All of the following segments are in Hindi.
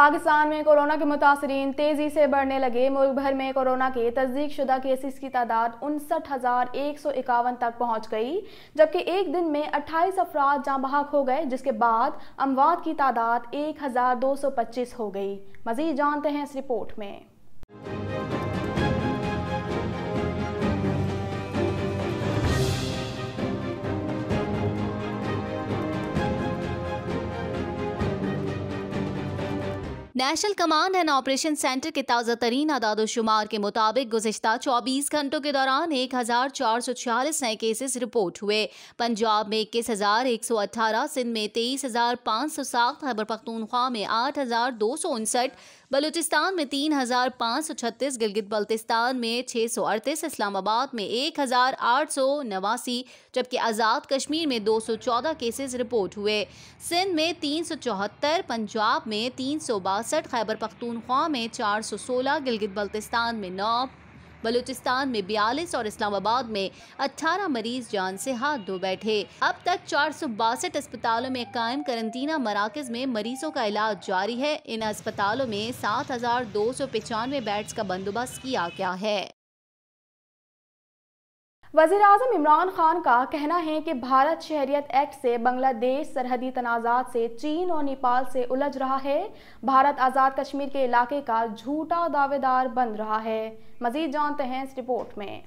पाकिस्तान में कोरोना के मुतासरीन तेजी से बढ़ने लगे। मुल्क भर में कोरोना के तस्दीक शुदा केसेस की तादाद 59,151 तक पहुंच गई, जबकि एक दिन में 28 अफराद जाँ बहक हो गए, जिसके बाद अमवात की तादाद 1,225 हो गई। मजीद जानते हैं इस रिपोर्ट में। National command and operation centre के ताज़ा तरीन आदादोशुमार के मुताबिक गुज़िश्ता 24 घंटों के दौरान 1,446 नए केसेस रिपोर्ट हुए। पंजाब में 21,118, सिंध में 23,507, खैबर पख्तूनख्वा में 8,259, बलूचिस्तान में 3,536, गिलगित बल्तिस्तान में 638, इस्लामाबाद में 1,889, जबकि आज़ाद कश्मीर में 214 केसेस रिपोर्ट हुए। सिंध में 374, पंजाब में 362, खैबर पख्तूनख्वा में 416, गिलगित बल्तिस्तान में 9, बलूचिस्तान में 42 और इस्लामाबाद में 18 मरीज जान से हाथ धो बैठे। अब तक 462 अस्पतालों में कायम करंतना मराकज में मरीजों का इलाज जारी है। इन अस्पतालों में 7,295 बेड्स का बंदोबस्त किया गया है। वज़ीर-ए-आज़म इमरान खान का कहना है कि भारत शहरियत एक्ट से बांग्लादेश सरहदी तनाज़ात से चीन और नेपाल से उलझ रहा है। भारत आज़ाद कश्मीर के इलाके का झूठा दावेदार बन रहा है। मज़ीद जानते हैं इस रिपोर्ट में।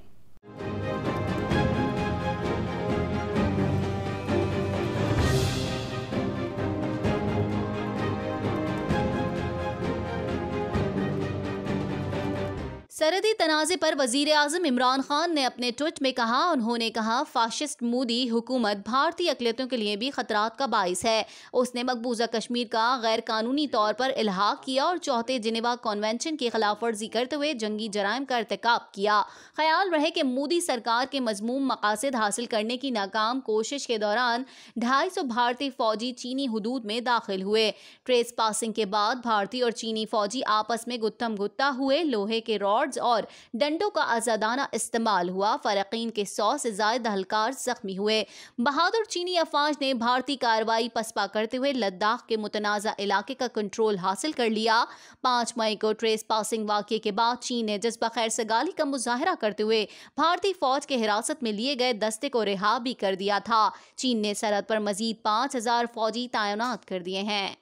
सरहदी तनाज़े पर वज़ीर-ए-आज़म इमरान खान ने अपने ट्वीट में कहा, उन्होंने कहा फाशिस्ट मोदी हुकूमत भारतीय अक़लियतों के लिए भी ख़तरात का बाइस है। उसने मकबूजा कश्मीर का गैर कानूनी तौर पर इल्हाक किया और चौथे जिनेवा कन्वेंशन की खिलाफ वर्जी करते हुए जंगी जराइम का इर्तिकाब किया। ख्याल रहे कि मोदी सरकार के मज़मूम मकासद हासिल करने की नाकाम कोशिश के दौरान 250 भारतीय फौजी चीनी हुदूद में दाखिल हुए। ट्रेस पासिंग के बाद भारतीय और चीनी फौजी आपस में गुत्थम गुत्ता हुए। लोहे के रॉड और डंडों का आजादाना इस्तेमाल हुआ। फरकीन के 100 से ज्यादा एहलकार जख्मी हुए। बहादुर चीनी अफवाज ने भारतीय कार्रवाई पसपा करते हुए लद्दाख के मुतनाज़ा इलाके का कंट्रोल हासिल कर लिया। 5 मई को ट्रेस पासिंग वाक़ये के बाद चीन ने जज्बा खैर सगाली का मुजाहरा करते हुए भारतीय फौज के हिरासत में लिए गए दस्ते को रिहा भी कर दिया था। चीन ने सरहद पर मजीद 5,000 फौजी तैनात कर दिए हैं।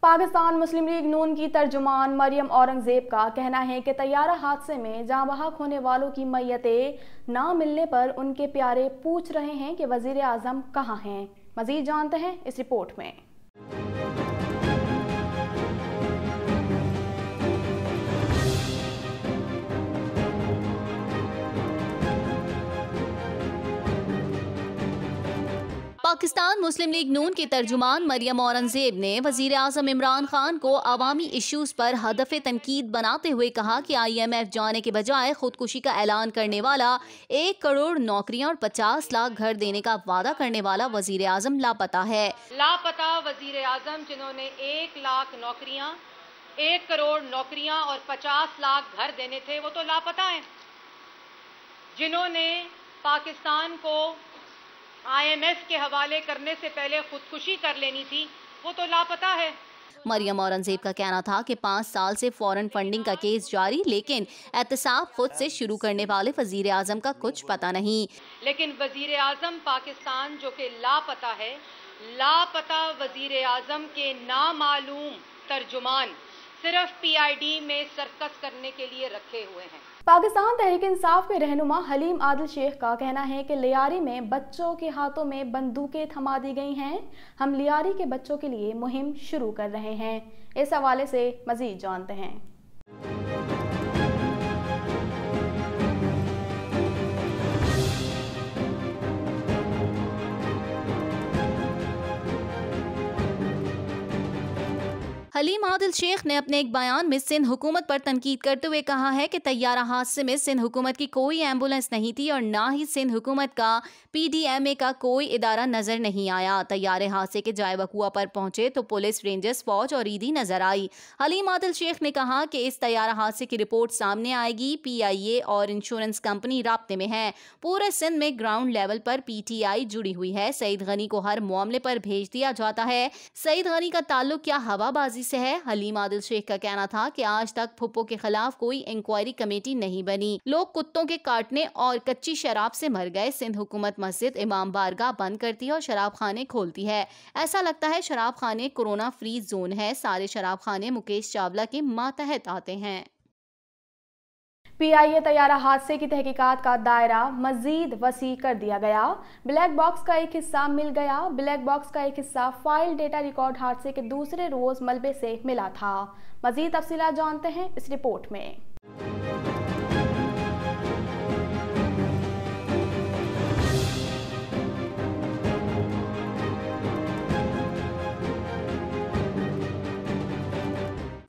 पाकिस्तान मुस्लिम लीग नून की तर्जुमान मरियम औरंगजेब का कहना है कि तैयारा हादसे में जाँ बहक होने वालों की मैयतें ना मिलने पर उनके प्यारे पूछ रहे हैं कि वज़ीर आज़म कहाँ हैं। मज़ीद जानते हैं इस रिपोर्ट में। पाकिस्तान मुस्लिम लीग नून की तर्जुमान मरियम औरंगजेब ने वज़ीर आज़म इमरान खान को अवामी इश्यूज़ पर हदफ़े तनकीद बनाते हुए कहा कि IMF जाने के बजाय खुदकुशी का ऐलान करने वाला, 1 करोड़ नौकरियां और 50 लाख घर देने का वादा करने वाला वज़ीर आज़म लापता है। लापता वज़ीर आज़म जिन्होंने 1 लाख नौकरियां, 1 करोड़ नौकरियां और 50 लाख घर देने थे, वो तो लापता हैं। जिन्होंने पाकिस्तान को IMF के हवाले करने से पहले खुदकुशी कर लेनी थी, वो तो लापता है। मरियम औरंगजेब का कहना था कि 5 साल से फॉरेन फंडिंग का केस जारी, लेकिन एहतसाब खुद से शुरू करने वाले वजीर आजम का कुछ पता नहीं। लेकिन वजीर आजम पाकिस्तान जो कि लापता है, लापता वजीर आजम के नामालूम तर्जुमान सिर्फ PID में सर्कस करने के लिए रखे हुए हैं। पाकिस्तान तहरीक इंसाफ के रहनुमा हलीम आदिल शेख का कहना है कि लियारी में बच्चों के हाथों में बंदूकें थमा दी गई हैं। हम लियारी के बच्चों के लिए मुहिम शुरू कर रहे हैं। इस हवाले से मजीद जानते हैं। हलीम आदिल शेख ने अपने एक बयान में सिंध हुकूमत पर तनकीद करते हुए कहा है कि तैयारा हादसे में सिंध हुकूमत की कोई एम्बुलेंस नहीं थी और ना ही सिंध हुकूमत का PDMA का कोई इदारा नजर नहीं आया। तैयारे हादसे के जाए वकुआ पर पहुंचे तो पुलिस, रेंजर्स, फौज और ईदी नजर आई। हलीम आदिल शेख ने कहा कि इस तैयारा हादसे की रिपोर्ट सामने आएगी। PIA और इंश्योरेंस कंपनी राब्ते में है। पूरे सिंध में ग्राउंड लेवल पर PTI जुड़ी हुई है। सईद गनी को हर मामले पर भेज दिया जाता है। सईद गनी का ताल्लुक क्या हवाबाजी से है? हलीम आदिल शेख का कहना था कि आज तक फुप्पो के खिलाफ कोई इंक्वायरी कमेटी नहीं बनी। लोग कुत्तों के काटने और कच्ची शराब से मर गए। सिंध हुकूमत मस्जिद, इमाम बारगाह बंद करती है और शराब खाने खोलती है। ऐसा लगता है शराब खाने कोरोना फ्री जोन है। सारे शराब खाने मुकेश चावला के मातहत आते हैं। PIA तैयारा हादसे की तहकीकात का दायरा मजीद वसी कर दिया गया। ब्लैक बॉक्स का एक हिस्सा मिल गया। ब्लैक बॉक्स का एक हिस्सा फाइल डेटा रिकॉर्ड हादसे के दूसरे रोज मलबे से मिला था। मजीद तफसीलात जानते हैं इस रिपोर्ट में।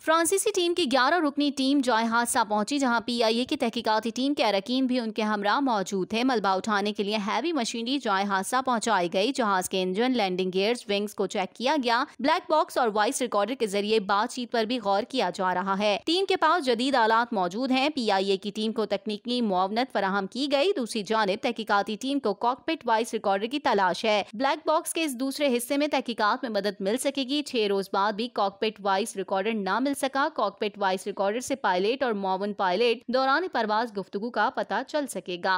फ्रांसीसी टीम की 11 रुकनी टीम जाए हादसा पहुंची, जहां PIA की तहकीकाती टीम के अरकान भी उनके हमरा मौजूद थे। मलबा उठाने के लिए हैवी मशीनरी जाए हादसा पहुंचाई गई। जहाज के इंजन, लैंडिंग गियर्स, विंग्स को चेक किया गया। ब्लैक बॉक्स और वॉइस रिकॉर्डर के जरिए बातचीत पर भी गौर किया जा रहा है। टीम के पास जदीद आलात मौजूद हैं। PIA की टीम को तकनीकी मुआवनत फराहम की गई। दूसरी जानिब तहकीकाती टीम को कॉकपिट वॉइस रिकॉर्डर की तलाश है। ब्लैक बॉक्स के इस दूसरे हिस्से में तहकीकात में मदद मिल सकेगी। 6 रोज बाद भी कॉकपिट वॉइस रिकॉर्डर न मिल सका। कॉकपिट वॉइस रिकॉर्डर से पायलट और मुआविन पायलट दौरान परवाज गुफ्तगू का पता चल सकेगा।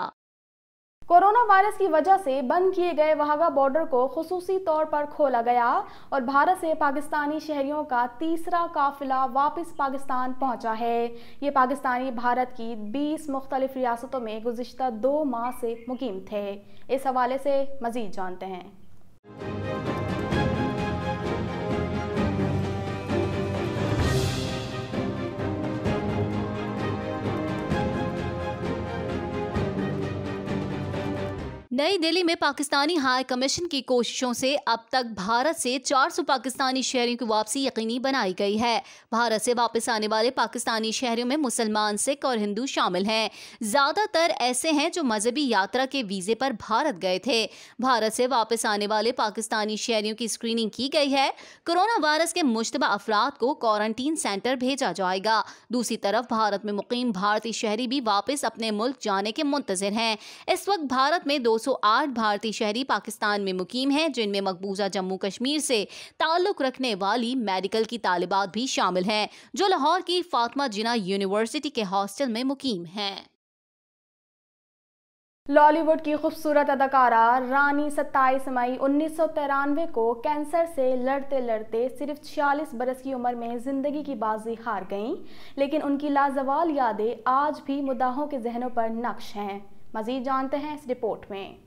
कोरोना वायरस की वजह से बंद किए गए वाघा बॉर्डर को खुसूसी तौर पर खोला गया और भारत से पाकिस्तानी शहरियों का तीसरा काफिला वापस पाकिस्तान पहुंचा है। ये पाकिस्तानी भारत की 20 मुख्तलिफ रियासतों में गुज़िश्ता 2 माह से मुकीम थे। इस हवाले से मजीद जानते हैं। नई दिल्ली में पाकिस्तानी हाई कमीशन की कोशिशों से अब तक भारत से 400 पाकिस्तानी शहरियों की वापसी यकीनी बनाई गई है। भारत से वापस आने वाले पाकिस्तानी शहरियों में मुसलमान, सिख और हिंदू शामिल हैं। ज्यादातर ऐसे हैं जो मजहबी यात्रा के वीजे पर भारत गए थे। भारत से वापस आने वाले पाकिस्तानी शहरियों की स्क्रीनिंग की गई है। कोरोना वायरस के मुश्तबा अफराद को क्वारंटीन सेंटर भेजा जाएगा। दूसरी तरफ भारत में मुकीम भारतीय शहरी भी वापस अपने मुल्क जाने के मुंतजिर हैं। इस वक्त भारत में 208 भारतीय शहरी पाकिस्तान में मुकीम हैं, जिनमें मकबूजा जम्मू कश्मीर से ताल्लुक रखने वाली मेडिकल की तालिबात भी शामिल हैं, जो लाहौर की फातिमा जिन्ना यूनिवर्सिटी के हॉस्टल में मुकीम हैं। लॉलीवुड की खूबसूरत अदाकारा रानी 27 मई 1993 को कैंसर से लड़ते लड़ते सिर्फ 46 बरस की उम्र में जिंदगी की बाजी हार गईं, लेकिन उनकी लाजवाल यादें आज भी मुद्दाहों के जहनों पर नक्श हैं। मजीद जानते हैं इस रिपोर्ट में।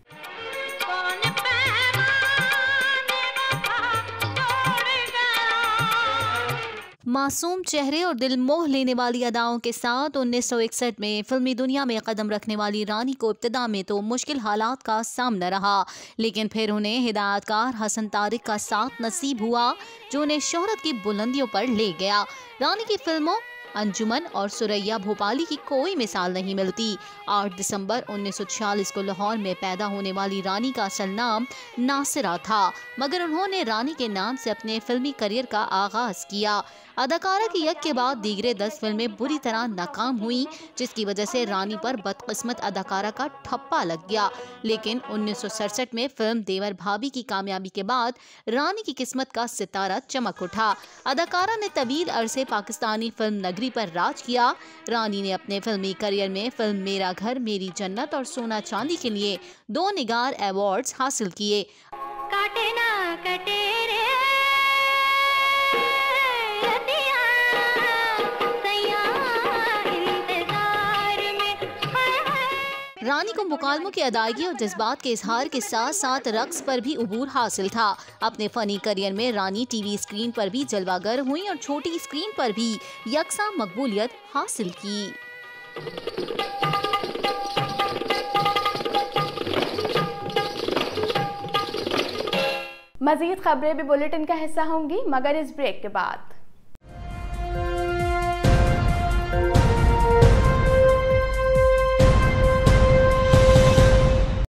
मासूम चेहरे और दिल मोह लेने वाली अदाओं के साथ 1961 में फिल्मी दुनिया में कदम रखने वाली रानी को इब्तिदा में तो मुश्किल हालात का सामना रहा, लेकिन फिर उन्हें हिदायतकार हसन तारिक का साथ नसीब हुआ, जो उन्हें शोहरत की बुलंदियों पर ले गया। रानी की फिल्मों अंजुमन और सुरैया भोपाली की कोई मिसाल नहीं मिलती। 8 दिसंबर 1946 को लाहौर में पैदा होने वाली रानी का असल नाम नासिरा था, मगर उन्होंने रानी के नाम से अपने फिल्मी करियर का आगाज किया। अदाकारा की एक के बाद दीगरे 10 फिल्में बुरी तरह नाकाम हुई, जिसकी वजह से रानी पर बदकिस्मत अदाकारा का ठप्पा लग गया। लेकिन 1967 में फिल्म देवर भाभी की कामयाबी के बाद रानी की किस्मत का सितारा चमक उठा। अदाकारा ने तवील अरसे पाकिस्तानी फिल्म नगरी पर राज किया। रानी ने अपने फिल्मी करियर में फिल्म मेरा घर मेरी जन्नत और सोना चांदी के लिए 2 निगार अवार्ड्स हासिल किए। काटे ना कटे रे रानी को मुकालमों की अदायगी और जज्बात के इजहार के साथ साथ रक्स पर भी उबूर हासिल था। अपने फनी करियर में रानी टीवी स्क्रीन पर भी जलवागर हुई और छोटी स्क्रीन पर भी यकसा मकबूलियत हासिल की। मजीद खबरें भी बुलेटिन का हिस्सा होंगी, मगर इस ब्रेक के बाद।